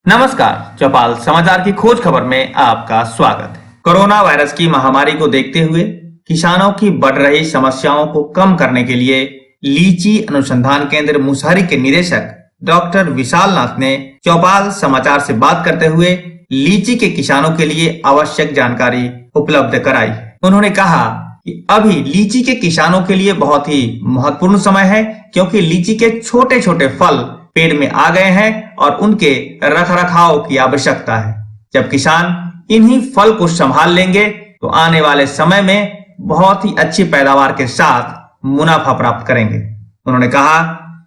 नमस्कार, चौपाल समाचार की खोज खबर में आपका स्वागत है। कोरोना वायरस की महामारी को देखते हुए किसानों की बढ़ रही समस्याओं को कम करने के लिए लीची अनुसंधान केंद्र मुसहरी के निदेशक डॉक्टर विशाल नाथ ने चौपाल समाचार से बात करते हुए लीची के किसानों के लिए आवश्यक जानकारी उपलब्ध कराई। उन्होंने कहा कि अभी लीची के किसानों के लिए बहुत ही महत्वपूर्ण समय है, क्योंकि लीची के छोटे छोटे फल पेड़ में आ गए हैं और उनके रखरखाव की आवश्यकता है। जब किसान इन्हीं फल को संभाल लेंगे तो आने वाले समय में बहुत ही अच्छी पैदावार के साथ मुनाफा प्राप्त करेंगे। उन्होंने कहा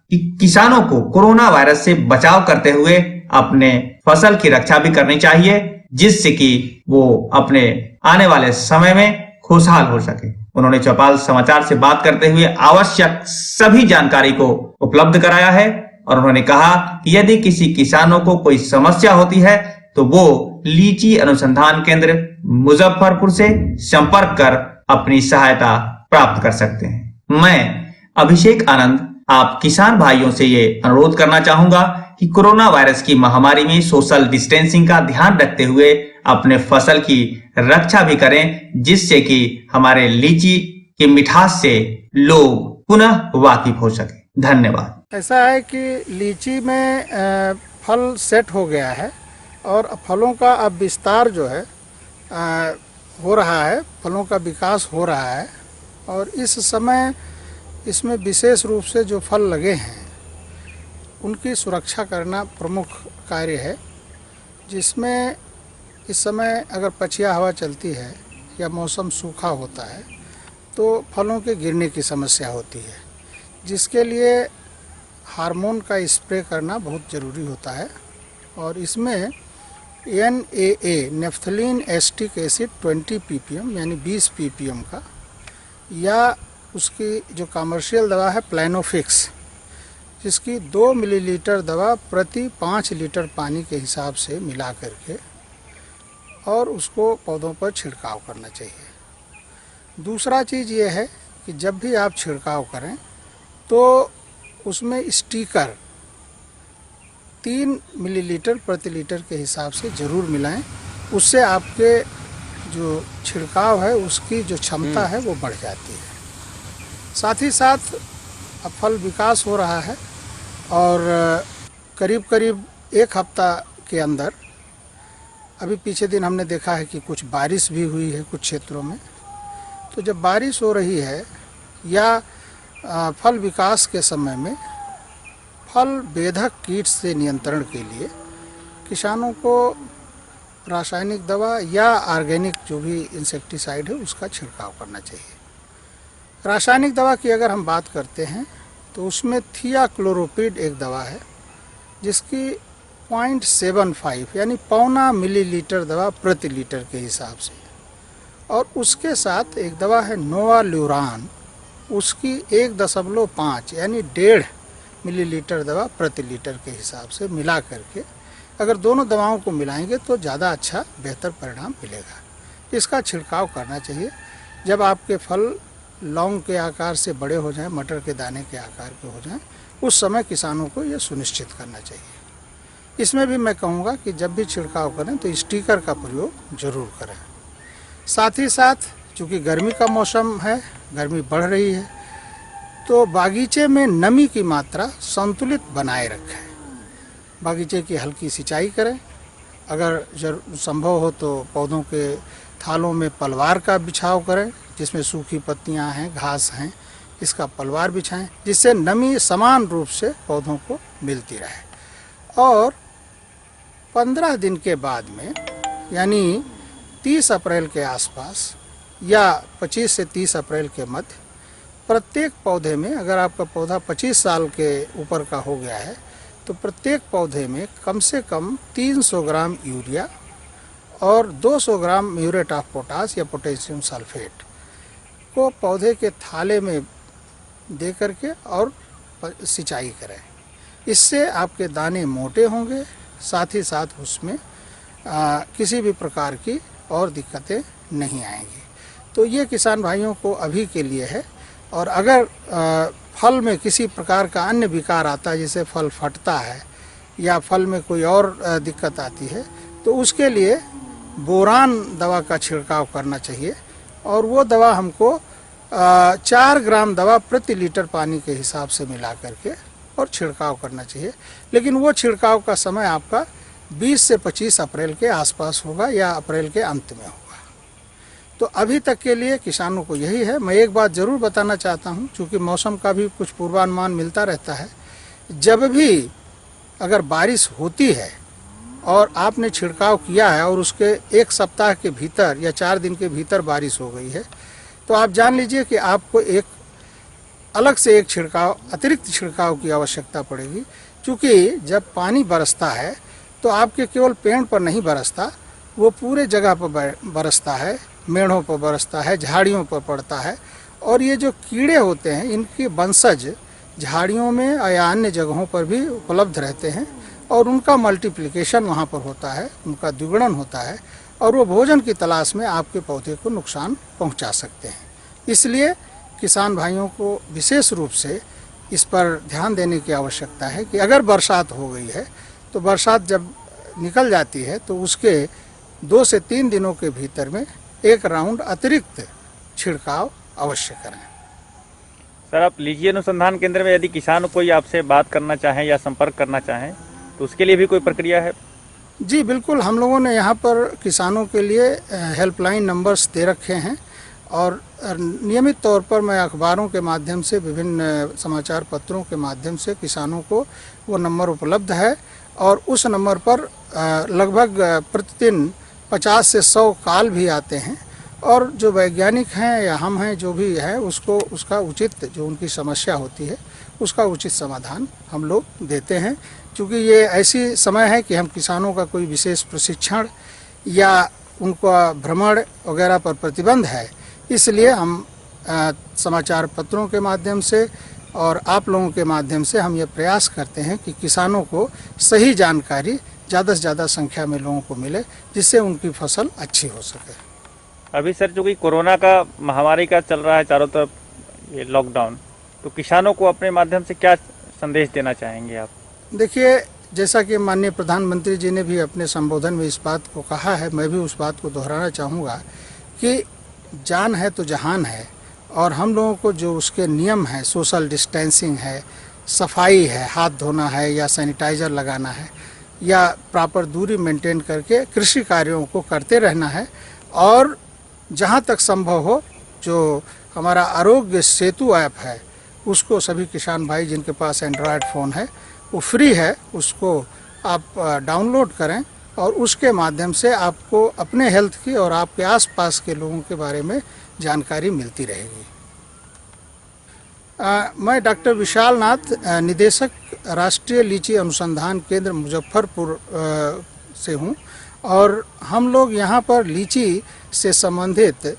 कि किसानों को कोरोना वायरस से बचाव करते हुए अपने फसल की रक्षा भी करनी चाहिए, जिससे कि वो अपने आने वाले समय में खुशहाल हो सके। उन्होंने चौपाल समाचार से बात करते हुए आवश्यक सभी जानकारी को उपलब्ध कराया है और उन्होंने कहा कि यदि किसी किसानों को कोई समस्या होती है तो वो लीची अनुसंधान केंद्र मुजफ्फरपुर से संपर्क कर अपनी सहायता प्राप्त कर सकते हैं। मैं अभिषेक आनंद आप किसान भाइयों से ये अनुरोध करना चाहूंगा कि कोरोना वायरस की महामारी में सोशल डिस्टेंसिंग का ध्यान रखते हुए अपने फसल की रक्षा भी करें, जिससे कि हमारे लीची की मिठास से लोग पुनः वाकिफ हो सके। धन्यवाद। ऐसा है कि लीची में फल सेट हो गया है और फलों का अब विस्तार जो है हो रहा है, फलों का विकास हो रहा है और इस समय इसमें विशेष रूप से जो फल लगे हैं उनकी सुरक्षा करना प्रमुख कार्य है, जिसमें इस समय अगर पछिया हवा चलती है या मौसम सूखा होता है तो फलों के गिरने की समस्या होती है, जिसके लिए हार्मोन का स्प्रे करना बहुत ज़रूरी होता है। और इसमें NAA naphthalene acetic acid 20 ppm यानी 20 ppm का, या उसकी जो कमर्शियल दवा है प्लानोफिक्स, जिसकी 2 मिलीलीटर दवा प्रति 5 लीटर पानी के हिसाब से मिला करके और उसको पौधों पर छिड़काव करना चाहिए। दूसरा चीज़ ये है कि जब भी आप छिड़काव करें तो उसमें स्टिकर 3 मिलीलीटर प्रति लीटर के हिसाब से ज़रूर मिलाएं। उससे आपके जो छिड़काव है उसकी जो क्षमता है वो बढ़ जाती है। साथ ही साथ अब फल विकास हो रहा है और करीब करीब 1 हफ्ता के अंदर, अभी पीछे दिन हमने देखा है कि कुछ बारिश भी हुई है कुछ क्षेत्रों में, तो जब बारिश हो रही है या फल विकास के समय में फल बेधक कीट से नियंत्रण के लिए किसानों को रासायनिक दवा या ऑर्गेनिक जो भी इंसेक्टिसाइड है उसका छिड़काव करना चाहिए। रासायनिक दवा की अगर हम बात करते हैं तो उसमें थियाक्लोरोपिड एक दवा है, जिसकी 0.75 यानी 0.25 मिलीलीटर दवा प्रति लीटर के हिसाब से, और उसके साथ एक दवा है नोवाल्यूरान, उसकी 1.5 यानी 1.5 मिलीलीटर दवा प्रति लीटर के हिसाब से मिला करके अगर दोनों दवाओं को मिलाएंगे तो ज़्यादा अच्छा बेहतर परिणाम मिलेगा। इसका छिड़काव करना चाहिए। जब आपके फल लौंग के आकार से बड़े हो जाएं, मटर के दाने के आकार के हो जाएं, उस समय किसानों को यह सुनिश्चित करना चाहिए। इसमें भी मैं कहूँगा कि जब भी छिड़काव करें तो स्टिकर का प्रयोग ज़रूर करें। साथ ही साथ चूँकि गर्मी का मौसम है, गर्मी बढ़ रही है, तो बागीचे में नमी की मात्रा संतुलित बनाए रखें। बागीचे की हल्की सिंचाई करें। अगर संभव हो तो पौधों के थालों में पलवार का बिछाव करें, जिसमें सूखी पत्तियां हैं, घास हैं, इसका पलवार बिछाएं, जिससे नमी समान रूप से पौधों को मिलती रहे। और 15 दिन के बाद में यानी 30 अप्रैल के आसपास या 25 से 30 अप्रैल के मध्य प्रत्येक पौधे में, अगर आपका पौधा 25 साल के ऊपर का हो गया है तो प्रत्येक पौधे में कम से कम 300 ग्राम यूरिया और 200 ग्राम म्यूरेट ऑफ पोटाश या पोटेशियम सल्फेट को पौधे के थाले में दे करके और सिंचाई करें। इससे आपके दाने मोटे होंगे, साथ ही साथ उसमें किसी भी प्रकार की और दिक्कतें नहीं आएंगी। तो ये किसान भाइयों को अभी के लिए है। और अगर फल में किसी प्रकार का अन्य विकार आता है, जैसे फल फटता है या फल में कोई और दिक्कत आती है तो उसके लिए बोरान दवा का छिड़काव करना चाहिए। और वो दवा हमको 4 ग्राम दवा प्रति लीटर पानी के हिसाब से मिला करके और छिड़काव करना चाहिए। लेकिन वो छिड़काव का समय आपका 20 से 25 अप्रैल के आसपास होगा या अप्रैल के अंत में होगा। तो अभी तक के लिए किसानों को यही है। मैं एक बात ज़रूर बताना चाहता हूँ, चूँकि मौसम का भी कुछ पूर्वानुमान मिलता रहता है। जब भी अगर बारिश होती है और आपने छिड़काव किया है और उसके 1 सप्ताह के भीतर या 4 दिन के भीतर बारिश हो गई है, तो आप जान लीजिए कि आपको एक अलग से एक छिड़काव, अतिरिक्त छिड़काव की आवश्यकता पड़ेगी। क्योंकि जब पानी बरसता है तो आपके केवल पेड़ पर नहीं बरसता, वो पूरे जगह पर बरसता है, मेढ़ों पर बरसता है, झाड़ियों पर पड़ता है। और ये जो कीड़े होते हैं, इनके वंशज झाड़ियों में या अन्य जगहों पर भी उपलब्ध रहते हैं और उनका मल्टीप्लिकेशन वहाँ पर होता है, उनका द्विगुणन होता है और वो भोजन की तलाश में आपके पौधे को नुकसान पहुँचा सकते हैं। इसलिए किसान भाइयों को विशेष रूप से इस पर ध्यान देने की आवश्यकता है कि अगर बरसात हो गई है तो बरसात जब निकल जाती है तो उसके 2 से 3 दिनों के भीतर में एक राउंड अतिरिक्त छिड़काव अवश्य करें। सर, आप लीची अनुसंधान केंद्र में यदि किसान कोई आपसे बात करना चाहें या संपर्क करना चाहें तो उसके लिए भी कोई प्रक्रिया है? जी बिल्कुल, हम लोगों ने यहाँ पर किसानों के लिए हेल्पलाइन नंबर्स दे रखे हैं और नियमित तौर पर मैं अखबारों के माध्यम से, विभिन्न समाचार पत्रों के माध्यम से किसानों को वो नंबर उपलब्ध है और उस नंबर पर लगभग प्रतिदिन 50 से 100 कॉल भी आते हैं और जो वैज्ञानिक हैं या हम हैं, जो भी है, उसको उसका उचित, जो उनकी समस्या होती है उसका उचित समाधान हम लोग देते हैं। क्योंकि ये ऐसी समय है कि हम किसानों का कोई विशेष प्रशिक्षण या उनका भ्रमण वगैरह पर प्रतिबंध है, इसलिए हम समाचार पत्रों के माध्यम से और आप लोगों के माध्यम से हम ये प्रयास करते हैं कि किसानों को सही जानकारी ज़्यादा से ज़्यादा संख्या में लोगों को मिले, जिससे उनकी फसल अच्छी हो सके। अभी सर, जो कि कोरोना का महामारी का चल रहा है चारों तरफ ये लॉकडाउन, तो किसानों को अपने माध्यम से क्या संदेश देना चाहेंगे आप? देखिए, जैसा कि माननीय प्रधानमंत्री जी ने भी अपने संबोधन में इस बात को कहा है, मैं भी उस बात को दोहराना चाहूँगा कि जान है तो जहान है और हम लोगों को जो उसके नियम हैं, सोशल डिस्टेंसिंग है, सफाई है, हाथ धोना है या सैनिटाइज़र लगाना है या प्रॉपर दूरी मेंटेन करके कृषि कार्यों को करते रहना है। और जहाँ तक संभव हो, जो हमारा आरोग्य सेतु ऐप है उसको सभी किसान भाई जिनके पास एंड्रॉयड फ़ोन है, वो फ्री है, उसको आप डाउनलोड करें और उसके माध्यम से आपको अपने हेल्थ की और आपके आसपास के लोगों के बारे में जानकारी मिलती रहेगी। मैं डॉक्टर विशाल नाथ, निदेशक राष्ट्रीय लीची अनुसंधान केंद्र मुजफ्फरपुर से हूँ और हम लोग यहाँ पर लीची से संबंधित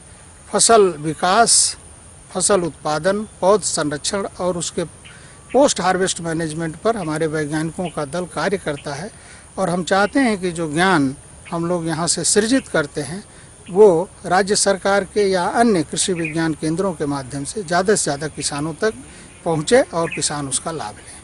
फसल विकास, फसल उत्पादन, पौध संरक्षण और उसके पोस्ट हार्वेस्ट मैनेजमेंट पर हमारे वैज्ञानिकों का दल कार्य करता है। और हम चाहते हैं कि जो ज्ञान हम लोग यहाँ से सृजित करते हैं वो राज्य सरकार के या अन्य कृषि विज्ञान केंद्रों के माध्यम से ज़्यादा किसानों तक पहुँचे और किसान उसका लाभ लें।